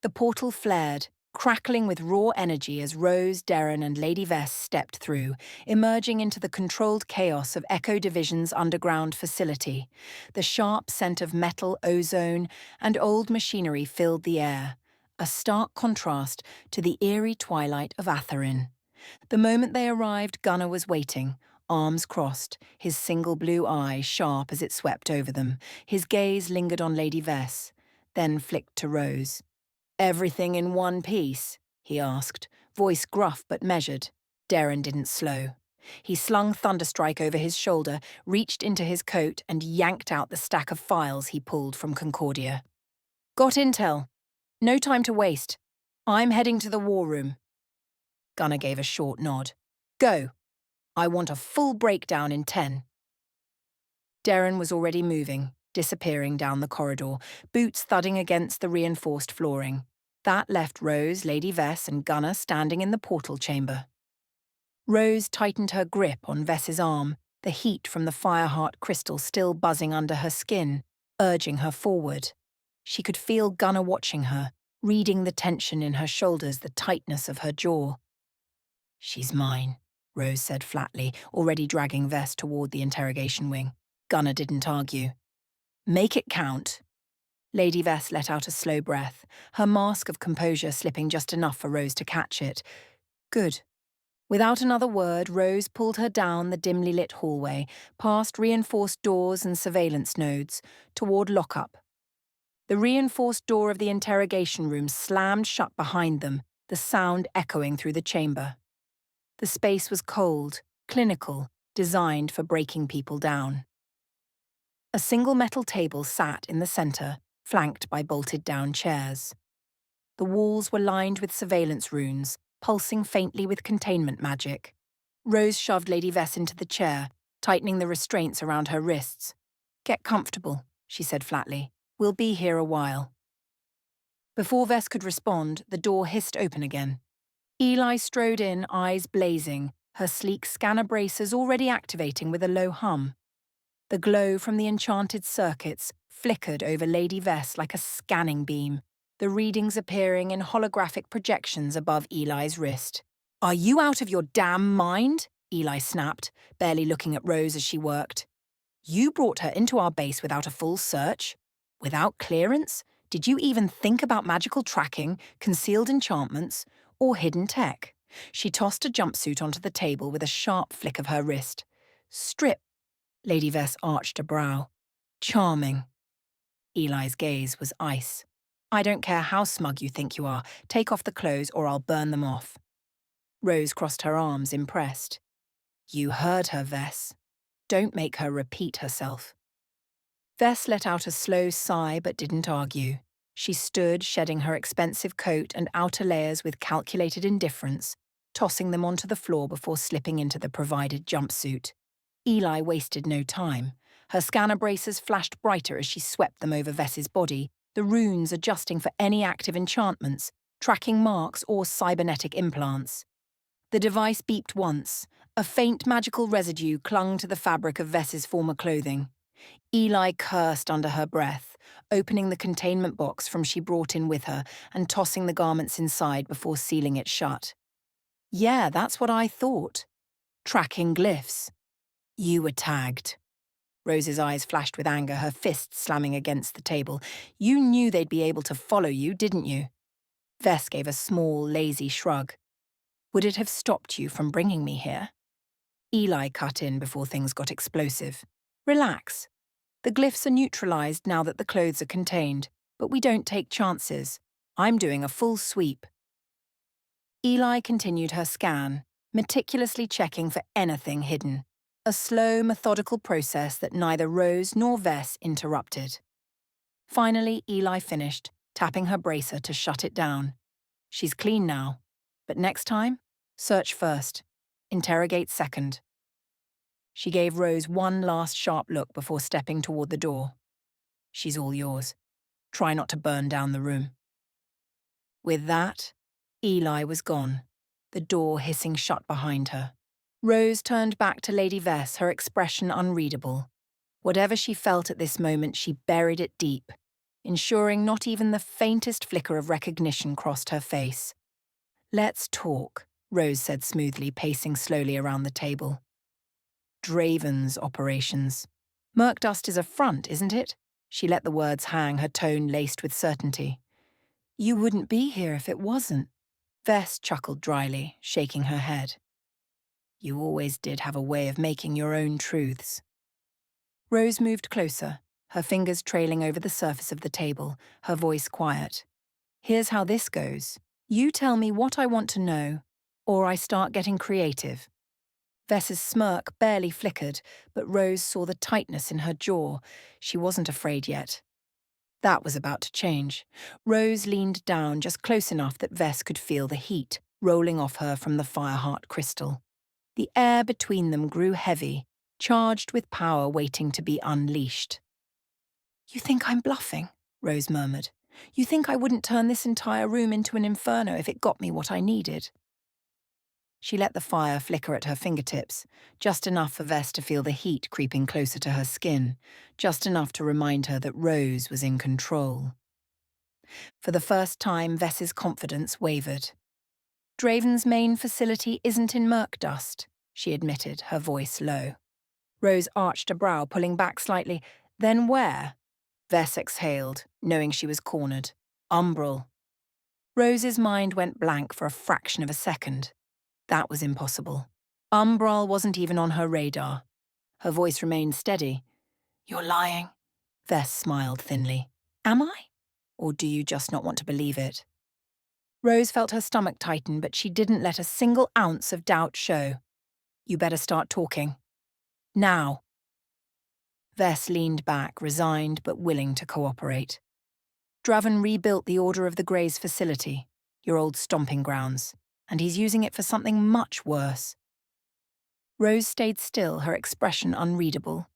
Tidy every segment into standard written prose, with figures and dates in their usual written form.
The portal flared, crackling with raw energy as Rose, Derren and Lady Vess stepped through, emerging into the controlled chaos of Echo Division's underground facility. The sharp scent of metal, ozone, and old machinery filled the air, a stark contrast to the eerie twilight of Atherin. The moment they arrived, Gunnar was waiting, arms crossed, his single blue eye sharp as it swept over them. His gaze lingered on Lady Vess, then flicked to Rose. "Everything in one piece?" he asked, voice gruff but measured. Derren didn't slow. He slung Thunderstrike over his shoulder, reached into his coat and yanked out the stack of files he pulled from Concordia. "Got intel. No time to waste. I'm heading to the war room." Gunnar gave a short nod. "Go. I want a full breakdown in 10. Derren was already moving, disappearing down the corridor, boots thudding against the reinforced flooring. That left Rose, Lady Vess and Gunnar standing in the portal chamber. Rose tightened her grip on Vess's arm, the heat from the Fireheart crystal still buzzing under her skin, urging her forward. She could feel Gunnar watching her, reading the tension in her shoulders, the tightness of her jaw. "She's mine," Rose said flatly, already dragging Vess toward the interrogation wing. Gunnar didn't argue. "Make it count." Lady Vess let out a slow breath, her mask of composure slipping just enough for Rose to catch it. "Good." Without another word, Rose pulled her down the dimly lit hallway, past reinforced doors and surveillance nodes, toward lockup. The reinforced door of the interrogation room slammed shut behind them, the sound echoing through the chamber. The space was cold, clinical, designed for breaking people down. A single metal table sat in the center, flanked by bolted-down chairs. The walls were lined with surveillance runes, pulsing faintly with containment magic. Rose shoved Lady Vess into the chair, tightening the restraints around her wrists. "Get comfortable," she said flatly. "We'll be here a while." Before Vess could respond, the door hissed open again. Eli strode in, eyes blazing, her sleek scanner braces already activating with a low hum. The glow from the enchanted circuits flickered over Lady Vess like a scanning beam, the readings appearing in holographic projections above Eli's wrist. "Are you out of your damn mind?" Eli snapped, barely looking at Rose as she worked. "You brought her into our base without a full search? Without clearance? Did you even think about magical tracking, concealed enchantments, or hidden tech?" She tossed a jumpsuit onto the table with a sharp flick of her wrist. "Strip." Lady Vess arched a brow. "Charming." Eli's gaze was ice. "I don't care how smug you think you are. Take off the clothes or I'll burn them off." Rose crossed her arms, impressed. "You heard her, Vess. Don't make her repeat herself." Vess let out a slow sigh but didn't argue. She stood, shedding her expensive coat and outer layers with calculated indifference, tossing them onto the floor before slipping into the provided jumpsuit. Eli wasted no time. Her scanner braces flashed brighter as she swept them over Vess's body, the runes adjusting for any active enchantments, tracking marks or cybernetic implants. The device beeped once. A faint magical residue clung to the fabric of Vess's former clothing. Eli cursed under her breath, opening the containment box from she brought in with her and tossing the garments inside before sealing it shut. "Yeah, that's what I thought. Tracking glyphs." "You were tagged." Rose's eyes flashed with anger, her fists slamming against the table. "You knew they'd be able to follow you, didn't you?" Vess gave a small, lazy shrug. "Would it have stopped you from bringing me here?" Eli cut in before things got explosive. "Relax. The glyphs are neutralized now that the clothes are contained, but we don't take chances. I'm doing a full sweep." Eli continued her scan, meticulously checking for anything hidden. A slow, methodical process that neither Rose nor Vess interrupted. Finally, Eli finished, tapping her bracer to shut it down. "She's clean now. But next time, search first. Interrogate second." She gave Rose one last sharp look before stepping toward the door. "She's all yours. Try not to burn down the room." With that, Eli was gone, the door hissing shut behind her. Rose turned back to Lady Vess, her expression unreadable. Whatever she felt at this moment, she buried it deep. ensuring not even the faintest flicker of recognition crossed her face. "Let's talk," Rose said smoothly, pacing slowly around the table. "Draven's operations. Mirkdust is a front, isn't it?" She let the words hang, her tone laced with certainty. "You wouldn't be here if it wasn't." Vess chuckled dryly, shaking her head. "You always did have a way of making your own truths." Rose moved closer, her fingers trailing over the surface of the table, her voice quiet. "Here's how this goes. You tell me what I want to know, or I start getting creative." Vess's smirk barely flickered, but Rose saw the tightness in her jaw. She wasn't afraid yet. That was about to change. Rose leaned down just close enough that Vess could feel the heat rolling off her from the Fireheart crystal. The air between them grew heavy, charged with power waiting to be unleashed. "You think I'm bluffing?" Rose murmured. "You think I wouldn't turn this entire room into an inferno if it got me what I needed?" She let the fire flicker at her fingertips, just enough for Vess to feel the heat creeping closer to her skin, just enough to remind her that Rose was in control. For the first time, Vess's confidence wavered. "Draven's main facility isn't in Mirkdust," she admitted, her voice low. Rose arched a brow, pulling back slightly. "Then where?" Vess exhaled, knowing she was cornered. "Umbral." Rose's mind went blank for a fraction of a second. That was impossible. Umbral wasn't even on her radar. Her voice remained steady. "You're lying." Vess smiled thinly. "Am I? Or do you just not want to believe it?" Rose felt her stomach tighten, but she didn't let a single ounce of doubt show. "You better start talking. Now." Vess leaned back, resigned but willing to cooperate. "Draven rebuilt the Order of the Grey's facility, your old stomping grounds, and he's using it for something much worse." Rose stayed still, her expression unreadable.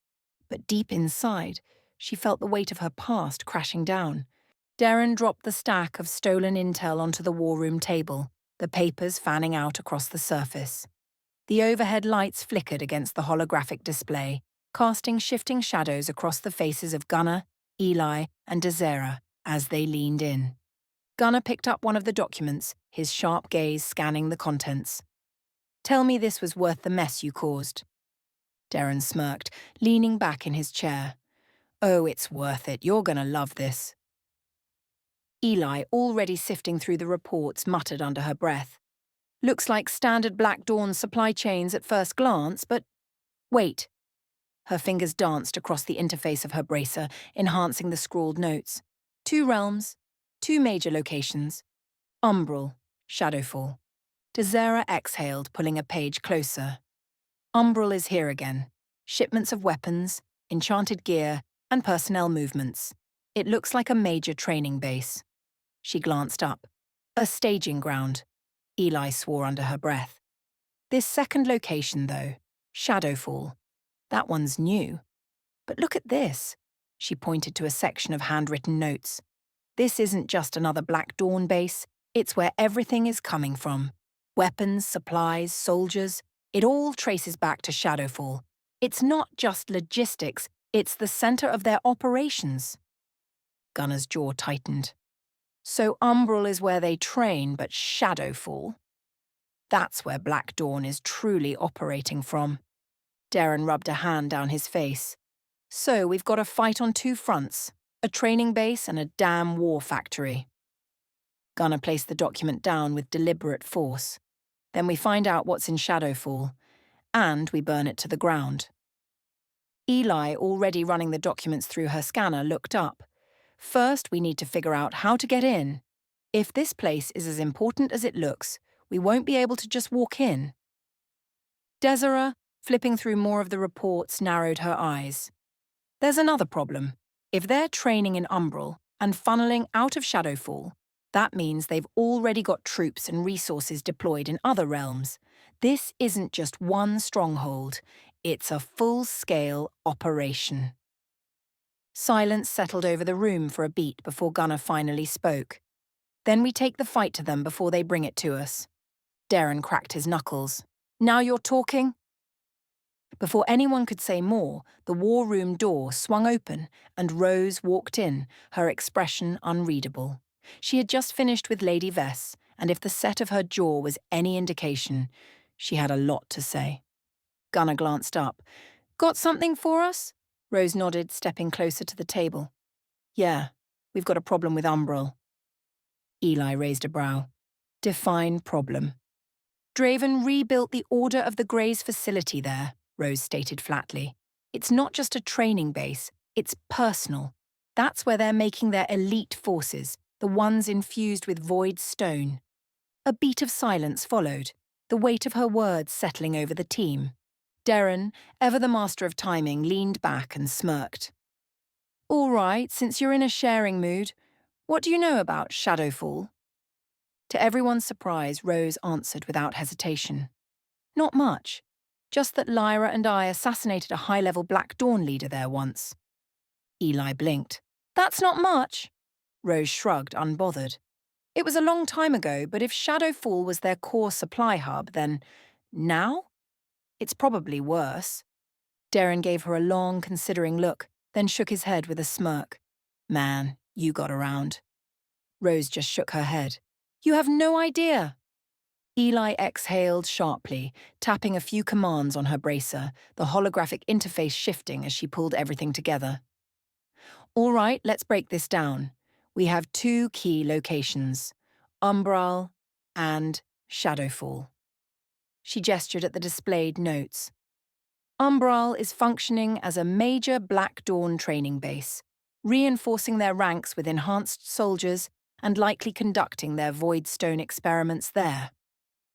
But deep inside, she felt the weight of her past crashing down. Derren dropped the stack of stolen intel onto the war room table, the papers fanning out across the surface. The overhead lights flickered against the holographic display, casting shifting shadows across the faces of Gunnar, Eli, and Desera as they leaned in. Gunnar picked up one of the documents, his sharp gaze scanning the contents. "Tell me this was worth the mess you caused." Derren smirked, leaning back in his chair. "Oh, it's worth it. You're gonna love this." Eli, already sifting through the reports, muttered under her breath. "Looks like standard Black Dawn supply chains at first glance, but... Wait." Her fingers danced across the interface of her bracer, enhancing the scrawled notes. 2 realms, 2 major locations. Umbral, Shadowfall. Desera exhaled, pulling a page closer. Umbral is here again. Shipments of weapons, enchanted gear, and personnel movements. It looks like a major training base. She glanced up. "A staging ground," Eli swore under her breath. "This second location, though, Shadowfall, that one's new. But look at this." She pointed to a section of handwritten notes. "This isn't just another Black Dawn base. It's where everything is coming from. Weapons, supplies, soldiers. It all traces back to Shadowfall. It's not just logistics, it's the center of their operations." Gunnar's jaw tightened. "So Umbral is where they train, but Shadowfall? That's where Black Dawn is truly operating from." Derren rubbed a hand down his face. "So we've got a fight on 2 fronts, a training base and a damn war factory." Gunnar placed the document down with deliberate force. "Then we find out what's in Shadowfall, and we burn it to the ground." Eli, already running the documents through her scanner, looked up. "First, we need to figure out how to get in. If this place is as important as it looks, we won't be able to just walk in." Desera, flipping through more of the reports, narrowed her eyes. "There's another problem. If they're training in Umbral and funneling out of Shadowfall, that means they've already got troops and resources deployed in other realms. This isn't just one stronghold. It's a full-scale operation." Silence settled over the room for a beat before Gunnar finally spoke. "Then we take the fight to them before they bring it to us." Derren cracked his knuckles. "Now you're talking?" Before anyone could say more, the war room door swung open and Rose walked in, her expression unreadable. She had just finished with Lady Vess, and if the set of her jaw was any indication, she had a lot to say. Gunnar glanced up. "Got something for us?" Rose nodded, stepping closer to the table. "Yeah, we've got a problem with Umbral." Eli raised a brow. "Define problem." "Draven rebuilt the Order of the Greys facility there," Rose stated flatly. "It's not just a training base, it's personal. That's where they're making their elite forces, the ones infused with void stone." A beat of silence followed, the weight of her words settling over the team. Derren, ever the master of timing, leaned back and smirked. "All right, since you're in a sharing mood, what do you know about Shadowfall?" To everyone's surprise, Rose answered without hesitation. "Not much. Just that Lyra and I assassinated a high-level Black Dawn leader there once." Eli blinked. "That's not much." Rose shrugged, unbothered. "It was a long time ago, but if Shadowfall was their core supply hub, then now? It's probably worse." Derren gave her a long, considering look, then shook his head with a smirk. "Man, you got around." Rose just shook her head. "You have no idea." Eli exhaled sharply, tapping a few commands on her bracer, the holographic interface shifting as she pulled everything together. "All right, let's break this down. We have two key locations, Umbral and Shadowfall." She gestured at the displayed notes. Umbral is functioning as a major Black Dawn training base, reinforcing their ranks with enhanced soldiers and likely conducting their Voidstone experiments there.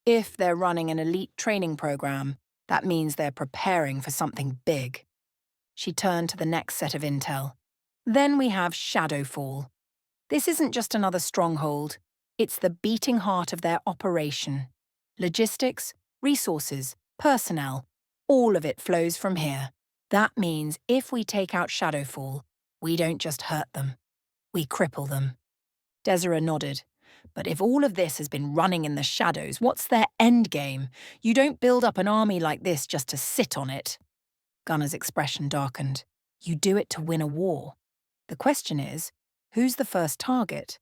If they're running an elite training program, that means they're preparing for something big. She turned to the next set of intel. Then we have Shadowfall. This isn't just another stronghold. It's the beating heart of their operation. Logistics, resources, personnel, all of it flows from here. That means if we take out Shadowfall, we don't just hurt them, we cripple them. Desiree nodded. "But if all of this has been running in the shadows, what's their endgame? You don't build up an army like this just to sit on it." Gunnar's expression darkened. "You do it to win a war. The question is, who's the first target?"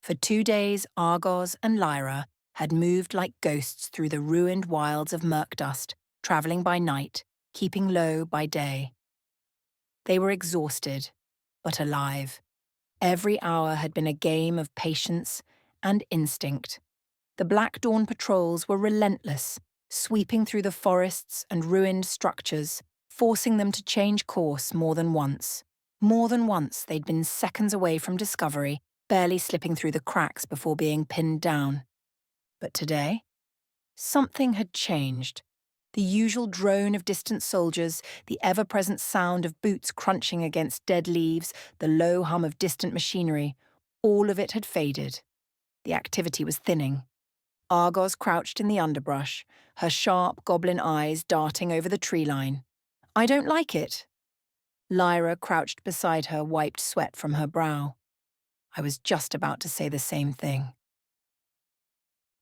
For 2 days, Argoz and Lyra had moved like ghosts through the ruined wilds of Mirkdust, travelling by night, keeping low by day. They were exhausted, but alive. Every hour had been a game of patience and instinct. The Black Dawn patrols were relentless, sweeping through the forests and ruined structures, forcing them to change course more than once. More than once they'd been seconds away from discovery, barely slipping through the cracks before being pinned down. But today, something had changed. The usual drone of distant soldiers, the ever-present sound of boots crunching against dead leaves, the low hum of distant machinery, all of it had faded. The activity was thinning. Argoz crouched in the underbrush, her sharp goblin eyes darting over the tree line. "I don't like it." Lyra, crouched beside her, wiped sweat from her brow. "I was just about to say the same thing."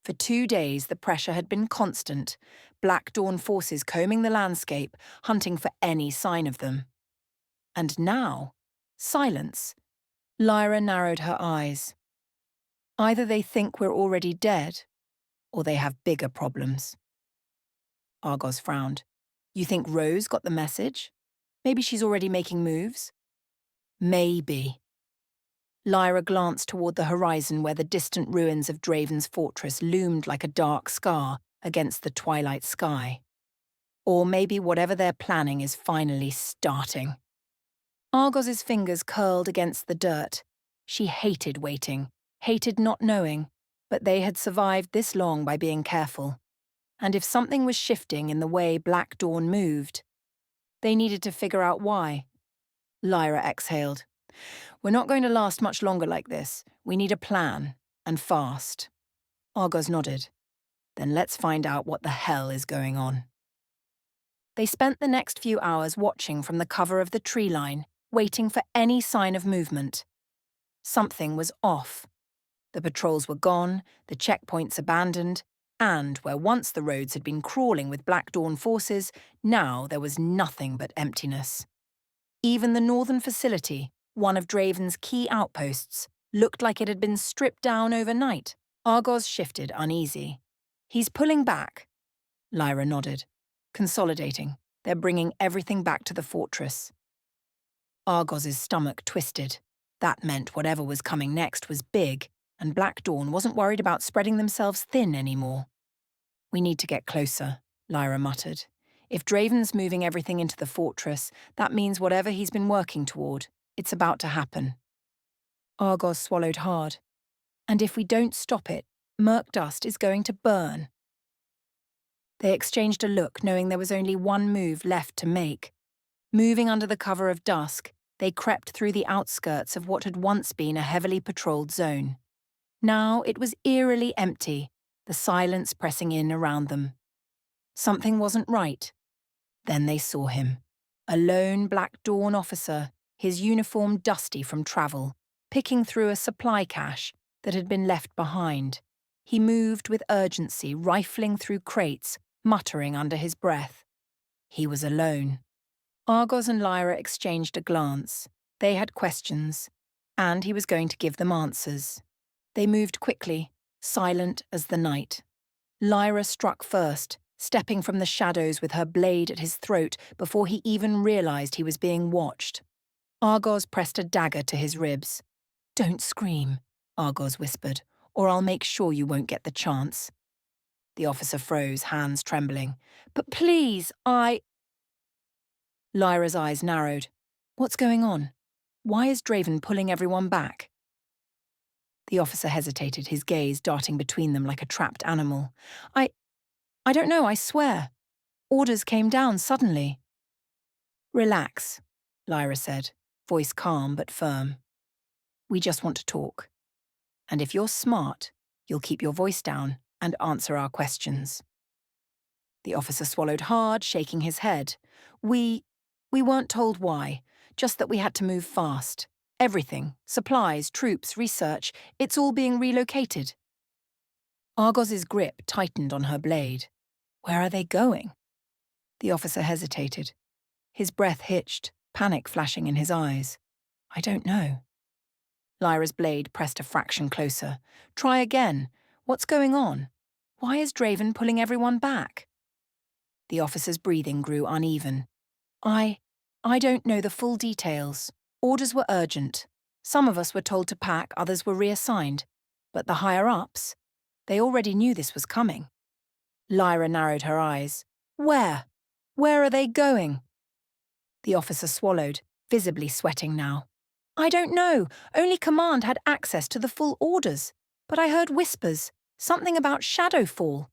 For 2 days, the pressure had been constant, Black Dawn forces combing the landscape, hunting for any sign of them. And now, silence. Lyra narrowed her eyes. Either they think we're already dead, or they have bigger problems. Argoz frowned. "You think Rose got the message? Maybe she's already making moves?" "Maybe." Lyra glanced toward the horizon where the distant ruins of Draven's fortress loomed like a dark scar against the twilight sky. Or maybe whatever they're planning is finally starting. Argos's fingers curled against the dirt. She hated waiting, hated not knowing, but they had survived this long by being careful. And if something was shifting in the way Black Dawn moved, they needed to figure out why. Lyra exhaled. "We're not going to last much longer like this. We need a plan, and fast." Argoz nodded. "Then let's find out what the hell is going on." They spent the next few hours watching from the cover of the tree line, waiting for any sign of movement. Something was off. The patrols were gone, the checkpoints abandoned, And where once the roads had been crawling with Black Dawn forces, now there was nothing but emptiness. Even the northern facility, one of Draven's key outposts, looked like it had been stripped down overnight. Argoz shifted, uneasy. "He's pulling back." Lyra nodded. "Consolidating. They're bringing everything back to the fortress." Argoz's stomach twisted. That meant whatever was coming next was big, and Black Dawn wasn't worried about spreading themselves thin anymore. "We need to get closer," Lyra muttered. "If Draven's moving everything into the fortress, that means whatever he's been working toward, it's about to happen." Argoz swallowed hard. "And if we don't stop it, Mirkdust is going to burn." They exchanged a look, knowing there was only one move left to make. Moving under the cover of dusk, they crept through the outskirts of what had once been a heavily patrolled zone. Now it was eerily empty, the silence pressing in around them. Something wasn't right. Then they saw him. A lone Black Dawn officer, his uniform dusty from travel, picking through a supply cache that had been left behind. He moved with urgency, rifling through crates, muttering under his breath. He was alone. Argoz and Lyra exchanged a glance. They had questions, and he was going to give them answers. They moved quickly, silent as the night. Lyra struck first, stepping from the shadows with her blade at his throat before he even realized he was being watched. Argoz pressed a dagger to his ribs. "Don't scream," Argoz whispered, "or I'll make sure you won't get the chance." The officer froze, hands trembling. "But please, Lyra's eyes narrowed. "What's going on? Why is Draven pulling everyone back?" The officer hesitated, his gaze darting between them like a trapped animal. I don't know, I swear. Orders came down suddenly." "Relax," Lyra said, voice calm but firm. "We just want to talk. And if you're smart, you'll keep your voice down and answer our questions." The officer swallowed hard, shaking his head. We weren't told why, just that we had to move fast. Everything, supplies, troops, research, it's all being relocated." Argoz's grip tightened on her blade. "Where are they going?" The officer hesitated. His breath hitched, panic flashing in his eyes. "I don't know." Lyra's blade pressed a fraction closer. "Try again. What's going on? Why is Draven pulling everyone back?" The officer's breathing grew uneven. I don't know the full details. Orders were urgent. Some of us were told to pack, others were reassigned. But the higher-ups, they already knew this was coming." Lyra narrowed her eyes. "Where? Where are they going?" The officer swallowed, visibly sweating now. "I don't know. Only Command had access to the full orders. But I heard whispers, something about Shadowfall."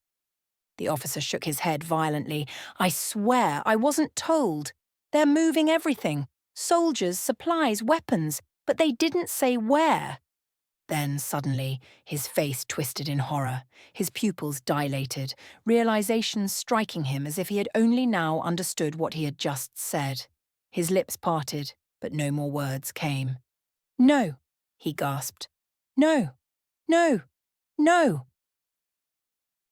The officer shook his head violently. "I swear I wasn't told. They're moving everything. Soldiers, supplies, weapons. But they didn't say where." Then, suddenly, his face twisted in horror. His pupils dilated, realization striking him as if he had only now understood what he had just said. His lips parted, but no more words came. "No," he gasped. "No, no, no."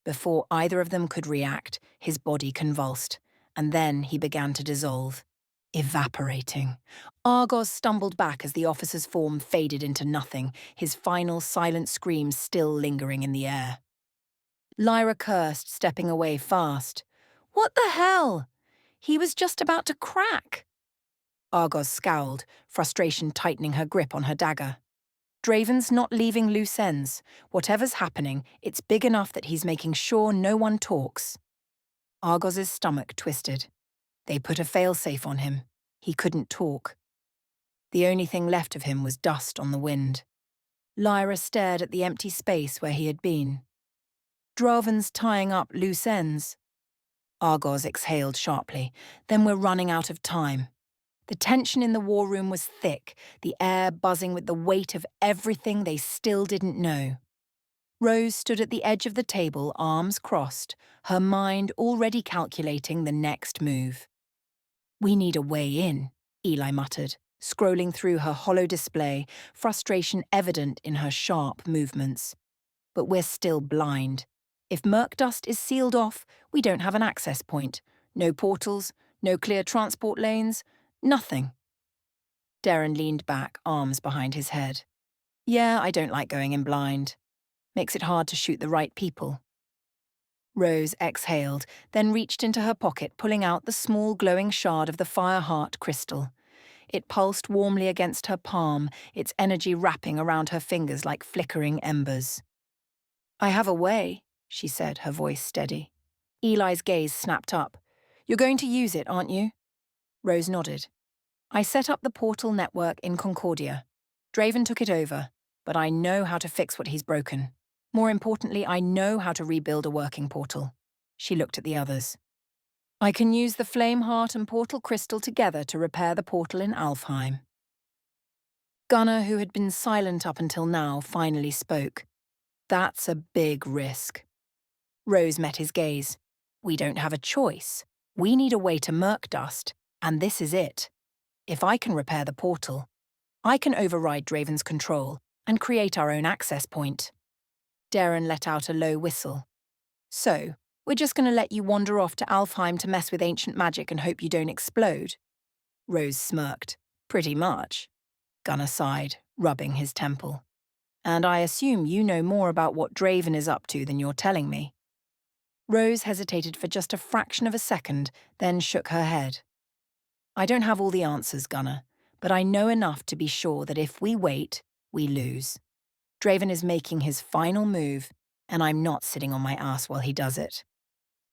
Before either of them could react, his body convulsed, and then he began to dissolve, evaporating. Argoz stumbled back as the officer's form faded into nothing, his final silent scream still lingering in the air. Lyra cursed, stepping away fast. "What the hell? He was just about to crack." Argoz scowled, frustration tightening her grip on her dagger. "Draven's not leaving loose ends. Whatever's happening, it's big enough that he's making sure no one talks." Argoz's stomach twisted. They put a failsafe on him. He couldn't talk. The only thing left of him was dust on the wind. Lyra stared at the empty space where he had been. "Draven's tying up loose ends." Argoz exhaled sharply. "Then we're running out of time." The tension in the war room was thick, the air buzzing with the weight of everything they still didn't know. Rose stood at the edge of the table, arms crossed, her mind already calculating the next move. "We need a way in," Eli muttered, scrolling through her hollow display, frustration evident in her sharp movements. "But we're still blind. If Mirkdust is sealed off, we don't have an access point. No portals, no clear transport lanes, nothing. Derren leaned back, arms behind his head. Yeah, I don't like going in blind. Makes it hard to shoot the right people. Rose exhaled, then reached into her pocket, pulling out the small glowing shard of the Fireheart crystal. It pulsed warmly against her palm, its energy wrapping around her fingers like flickering embers. I have a way, she said, her voice steady. Eli's gaze snapped up. You're going to use it, aren't you? Rose nodded. I set up the portal network in Concordia. Draven took it over, but I know how to fix what he's broken. More importantly, I know how to rebuild a working portal. She looked at the others. I can use the Flame Heart and Portal Crystal together to repair the portal in Alfheim. Gunnar, who had been silent up until now, finally spoke. That's a big risk. Rose met his gaze. We don't have a choice. We need a way to Mirkdust, and this is it. If I can repair the portal, I can override Draven's control and create our own access point. Derren let out a low whistle. So, we're just going to let you wander off to Alfheim to mess with ancient magic and hope you don't explode? Rose smirked. Pretty much. Gunnar sighed, rubbing his temple. And I assume you know more about what Draven is up to than you're telling me. Rose hesitated for just a fraction of a second, then shook her head. I don't have all the answers, Gunnar, but I know enough to be sure that if we wait, we lose. Draven is making his final move, and I'm not sitting on my ass while he does it.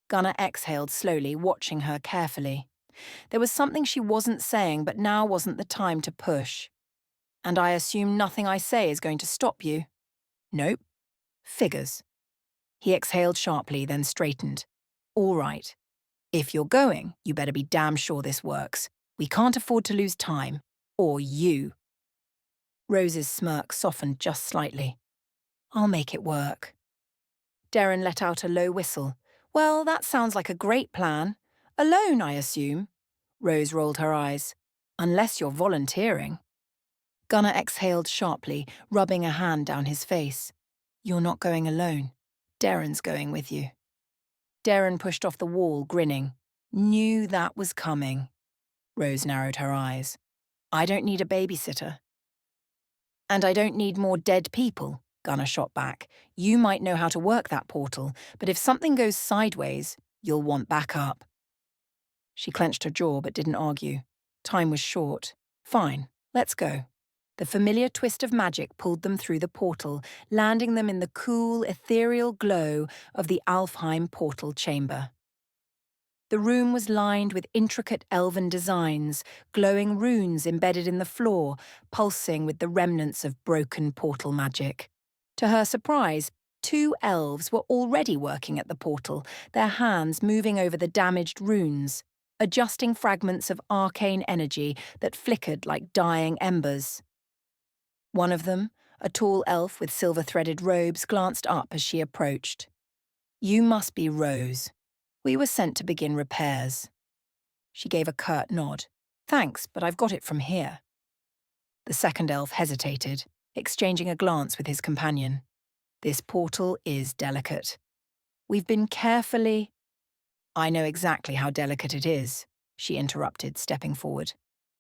Gunnar exhaled slowly, watching her carefully. There was something she wasn't saying, but now wasn't the time to push. And I assume nothing I say is going to stop you? Nope. Figures. He exhaled sharply, then straightened. All right. If you're going, you better be damn sure this works. We can't afford to lose time. Or you. Rose's smirk softened just slightly. I'll make it work. Derren let out a low whistle. Well, that sounds like a great plan. Alone, I assume. Rose rolled her eyes. Unless you're volunteering. Gunnar exhaled sharply, rubbing a hand down his face. You're not going alone. Derren's going with you. Derren pushed off the wall, grinning. Knew that was coming. Rose narrowed her eyes. I don't need a babysitter. And I don't need more dead people, Gunnar shot back. You might know how to work that portal, but if something goes sideways, you'll want backup. She clenched her jaw but didn't argue. Time was short. Fine, let's go. The familiar twist of magic pulled them through the portal, landing them in the cool, ethereal glow of the Alfheim portal chamber. The room was lined with intricate elven designs, glowing runes embedded in the floor, pulsing with the remnants of broken portal magic. To her surprise, 2 elves were already working at the portal, their hands moving over the damaged runes, adjusting fragments of arcane energy that flickered like dying embers. One of them, a tall elf with silver-threaded robes, glanced up as she approached. You must be Rose. We were sent to begin repairs. She gave a curt nod. Thanks, but I've got it from here. The second elf hesitated, exchanging a glance with his companion. This portal is delicate. We've been carefully... I know exactly how delicate it is, she interrupted, stepping forward.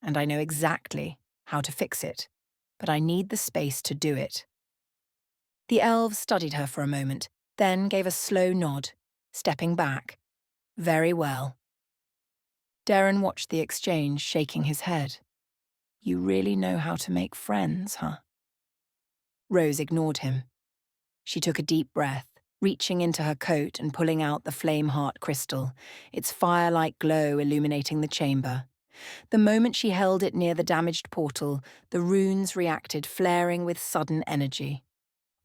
And I know exactly how to fix it. But I need the space to do it. The elves studied her for a moment, then gave a slow nod, stepping back. Very well. Derren watched the exchange, shaking his head. You really know how to make friends, huh? Rose ignored him. She took a deep breath, reaching into her coat and pulling out the Flame Heart crystal, its fire-like glow illuminating the chamber. The moment she held it near the damaged portal, the runes reacted, flaring with sudden energy.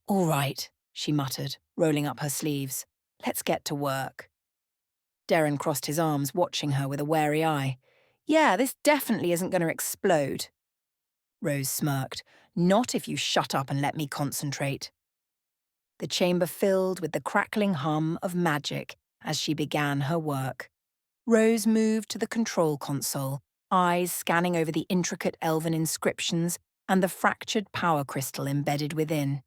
All right, she muttered, rolling up her sleeves. Let's get to work. Derren crossed his arms, watching her with a wary eye. Yeah, this definitely isn't going to explode. Rose smirked. Not if you shut up and let me concentrate. The chamber filled with the crackling hum of magic as she began her work. Rose moved to the control console, eyes scanning over the intricate elven inscriptions and the fractured power crystal embedded within.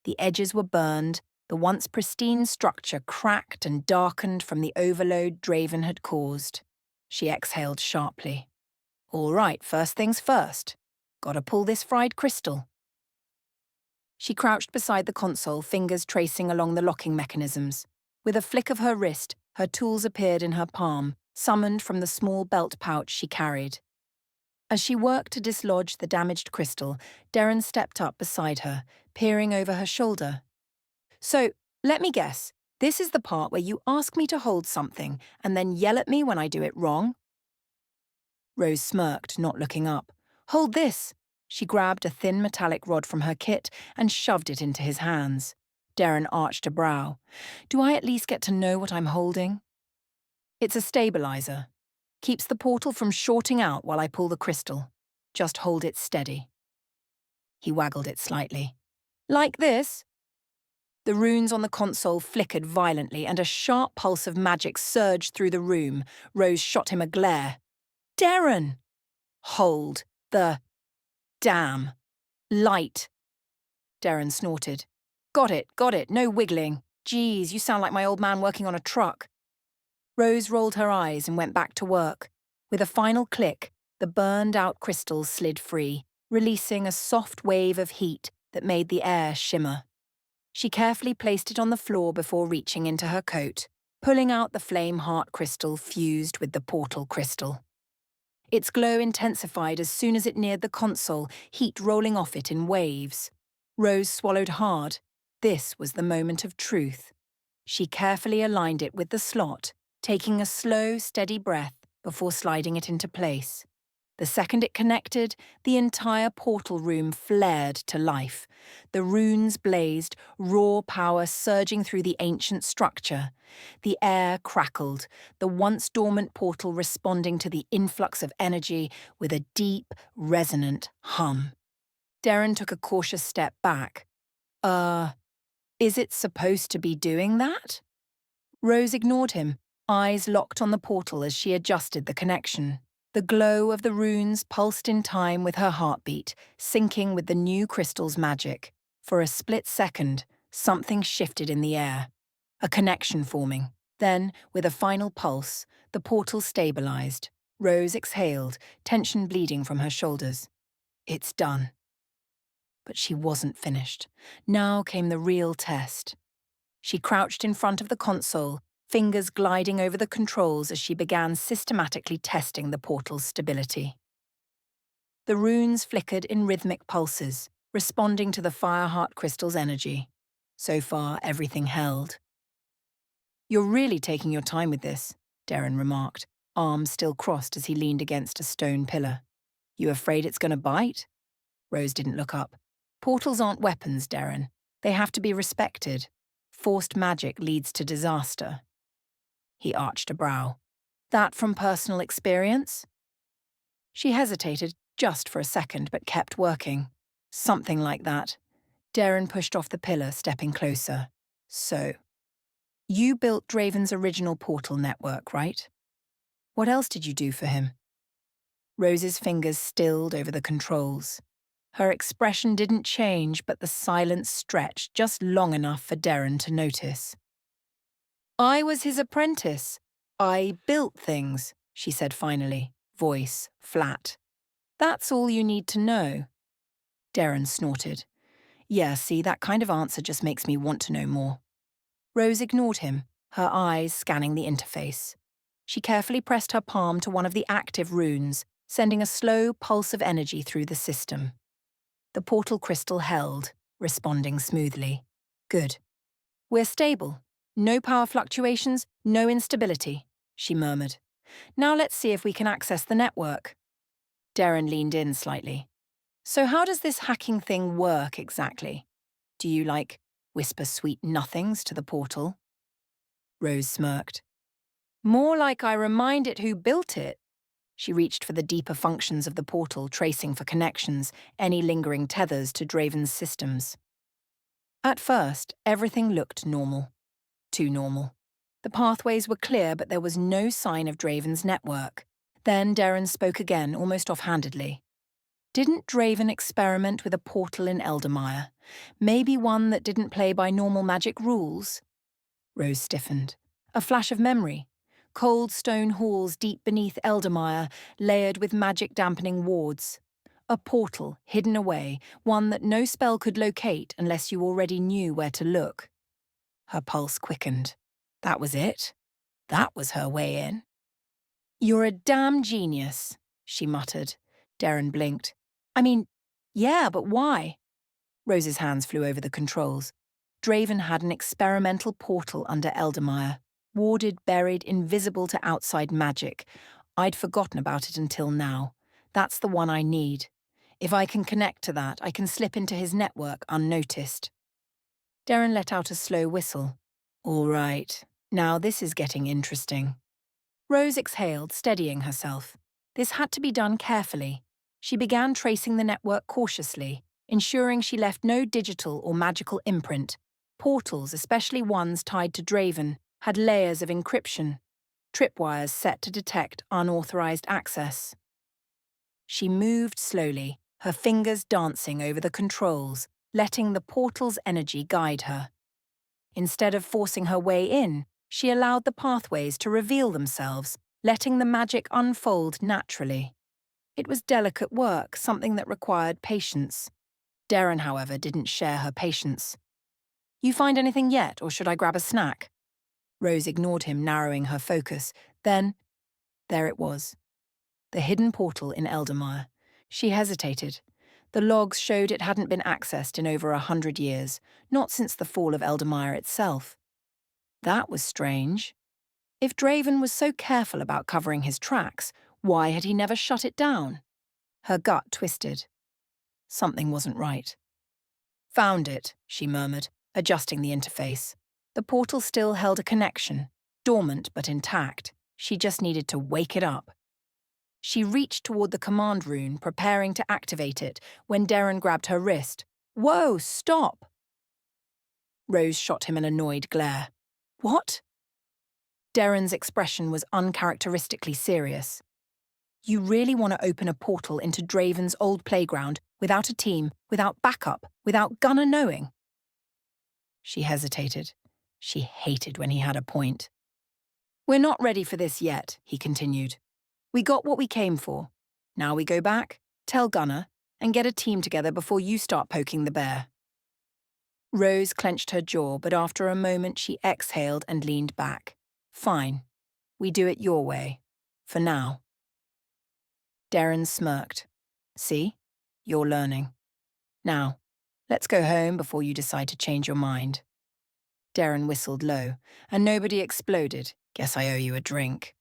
The edges were burned, The once pristine structure cracked and darkened from the overload Draven had caused. She exhaled sharply. All right, first things first. Gotta pull this fried crystal. She crouched beside the console, fingers tracing along the locking mechanisms. With a flick of her wrist, her tools appeared in her palm, summoned from the small belt pouch she carried. As she worked to dislodge the damaged crystal, Derren stepped up beside her, peering over her shoulder. So, let me guess, this is the part where you ask me to hold something and then yell at me when I do it wrong? Rose smirked, not looking up. Hold this! She grabbed a thin metallic rod from her kit and shoved it into his hands. Derren arched a brow. Do I at least get to know what I'm holding? It's a stabilizer. Keeps the portal from shorting out while I pull the crystal. Just hold it steady. He waggled it slightly. Like this? The runes on the console flickered violently and a sharp pulse of magic surged through the room. Rose shot him a glare. Derren! Hold the damn light. Derren snorted. Got it, no wiggling. Geez, you sound like my old man working on a truck. Rose rolled her eyes and went back to work. With a final click, the burned-out crystal slid free, releasing a soft wave of heat that made the air shimmer. She carefully placed it on the floor before reaching into her coat, pulling out the flame heart crystal fused with the portal crystal. Its glow intensified as soon as it neared the console, heat rolling off it in waves. Rose swallowed hard. This was the moment of truth. She carefully aligned it with the slot, taking a slow, steady breath before sliding it into place. The second it connected, the entire portal room flared to life. The runes blazed, raw power surging through the ancient structure. The air crackled, the once dormant portal responding to the influx of energy with a deep, resonant hum. Derren took a cautious step back. Is it supposed to be doing that? Rose ignored him, eyes locked on the portal as she adjusted the connection. The glow of the runes pulsed in time with her heartbeat, syncing with the new crystal's magic. For a split second, something shifted in the air. A connection forming. Then, with a final pulse, the portal stabilized. Rose exhaled, tension bleeding from her shoulders. It's done. But she wasn't finished. Now came the real test. She crouched in front of the console, fingers gliding over the controls as she began systematically testing the portal's stability. The runes flickered in rhythmic pulses, responding to the Fireheart crystal's energy. So far, everything held. You're really taking your time with this, Derren remarked, arms still crossed as he leaned against a stone pillar. You afraid it's going to bite? Rose didn't look up. Portals aren't weapons, Derren. They have to be respected. Forced magic leads to disaster. He arched a brow. That from personal experience? She hesitated just for a second, but kept working. Something like that. Derren pushed off the pillar, stepping closer. So, you built Draven's original portal network, right? What else did you do for him? Rose's fingers stilled over the controls. Her expression didn't change, but the silence stretched just long enough for Derren to notice. I was his apprentice. I built things, she said finally, voice flat. That's all you need to know. Derren snorted. Yeah, see, that kind of answer just makes me want to know more. Rose ignored him, her eyes scanning the interface. She carefully pressed her palm to one of the active runes, sending a slow pulse of energy through the system. The portal crystal held, responding smoothly. Good. We're stable. No power fluctuations, no instability, she murmured. Now let's see if we can access the network. Derren leaned in slightly. So how does this hacking thing work exactly? Do you, whisper sweet nothings to the portal? Rose smirked. More like I remind it who built it. She reached for the deeper functions of the portal, tracing for connections, any lingering tethers to Draven's systems. At first, everything looked normal. Too normal. The pathways were clear, but there was no sign of Draven's network. Then Derren spoke again, almost offhandedly. Didn't Draven experiment with a portal in Eldermire? Maybe one that didn't play by normal magic rules? Rose stiffened. A flash of memory. Cold stone halls deep beneath Eldermire, layered with magic-dampening wards. A portal hidden away, one that no spell could locate unless you already knew where to look. Her pulse quickened. That was it. That was her way in. "You're a damn genius," she muttered. Derren blinked. "I mean, yeah, but why?" Rose's hands flew over the controls. Draven had an experimental portal under Eldermire, warded, buried, invisible to outside magic. I'd forgotten about it until now. That's the one I need. If I can connect to that, I can slip into his network unnoticed. Derren let out a slow whistle. All right, now this is getting interesting. Rose exhaled, steadying herself. This had to be done carefully. She began tracing the network cautiously, ensuring she left no digital or magical imprint. Portals, especially ones tied to Draven, had layers of encryption, tripwires set to detect unauthorized access. She moved slowly, her fingers dancing over the controls, letting the portal's energy guide her. Instead of forcing her way in, she allowed the pathways to reveal themselves, letting the magic unfold naturally. It was delicate work, something that required patience. Derren, however, didn't share her patience. "You find anything yet, or should I grab a snack?" Rose ignored him, narrowing her focus. Then, there it was. The hidden portal in Eldermire. She hesitated. The logs showed it hadn't been accessed in over 100 years, not since the fall of Eldermire itself. That was strange. If Draven was so careful about covering his tracks, why had he never shut it down? Her gut twisted. Something wasn't right. "Found it," she murmured, adjusting the interface. The portal still held a connection, dormant but intact. She just needed to wake it up. She reached toward the command rune, preparing to activate it, when Derren grabbed her wrist. "Whoa, stop!" Rose shot him an annoyed glare. "What?" Derren's expression was uncharacteristically serious. "You really want to open a portal into Draven's old playground without a team, without backup, without Gunnar knowing?" She hesitated. She hated when he had a point. "We're not ready for this yet," he continued. "We got what we came for. Now we go back, tell Gunnar, and get a team together before you start poking the bear." Rose clenched her jaw, but after a moment she exhaled and leaned back. "Fine. We do it your way. For now." Derren smirked. "See? You're learning. Now, let's go home before you decide to change your mind." Derren whistled low, and nobody exploded. "Guess I owe you a drink."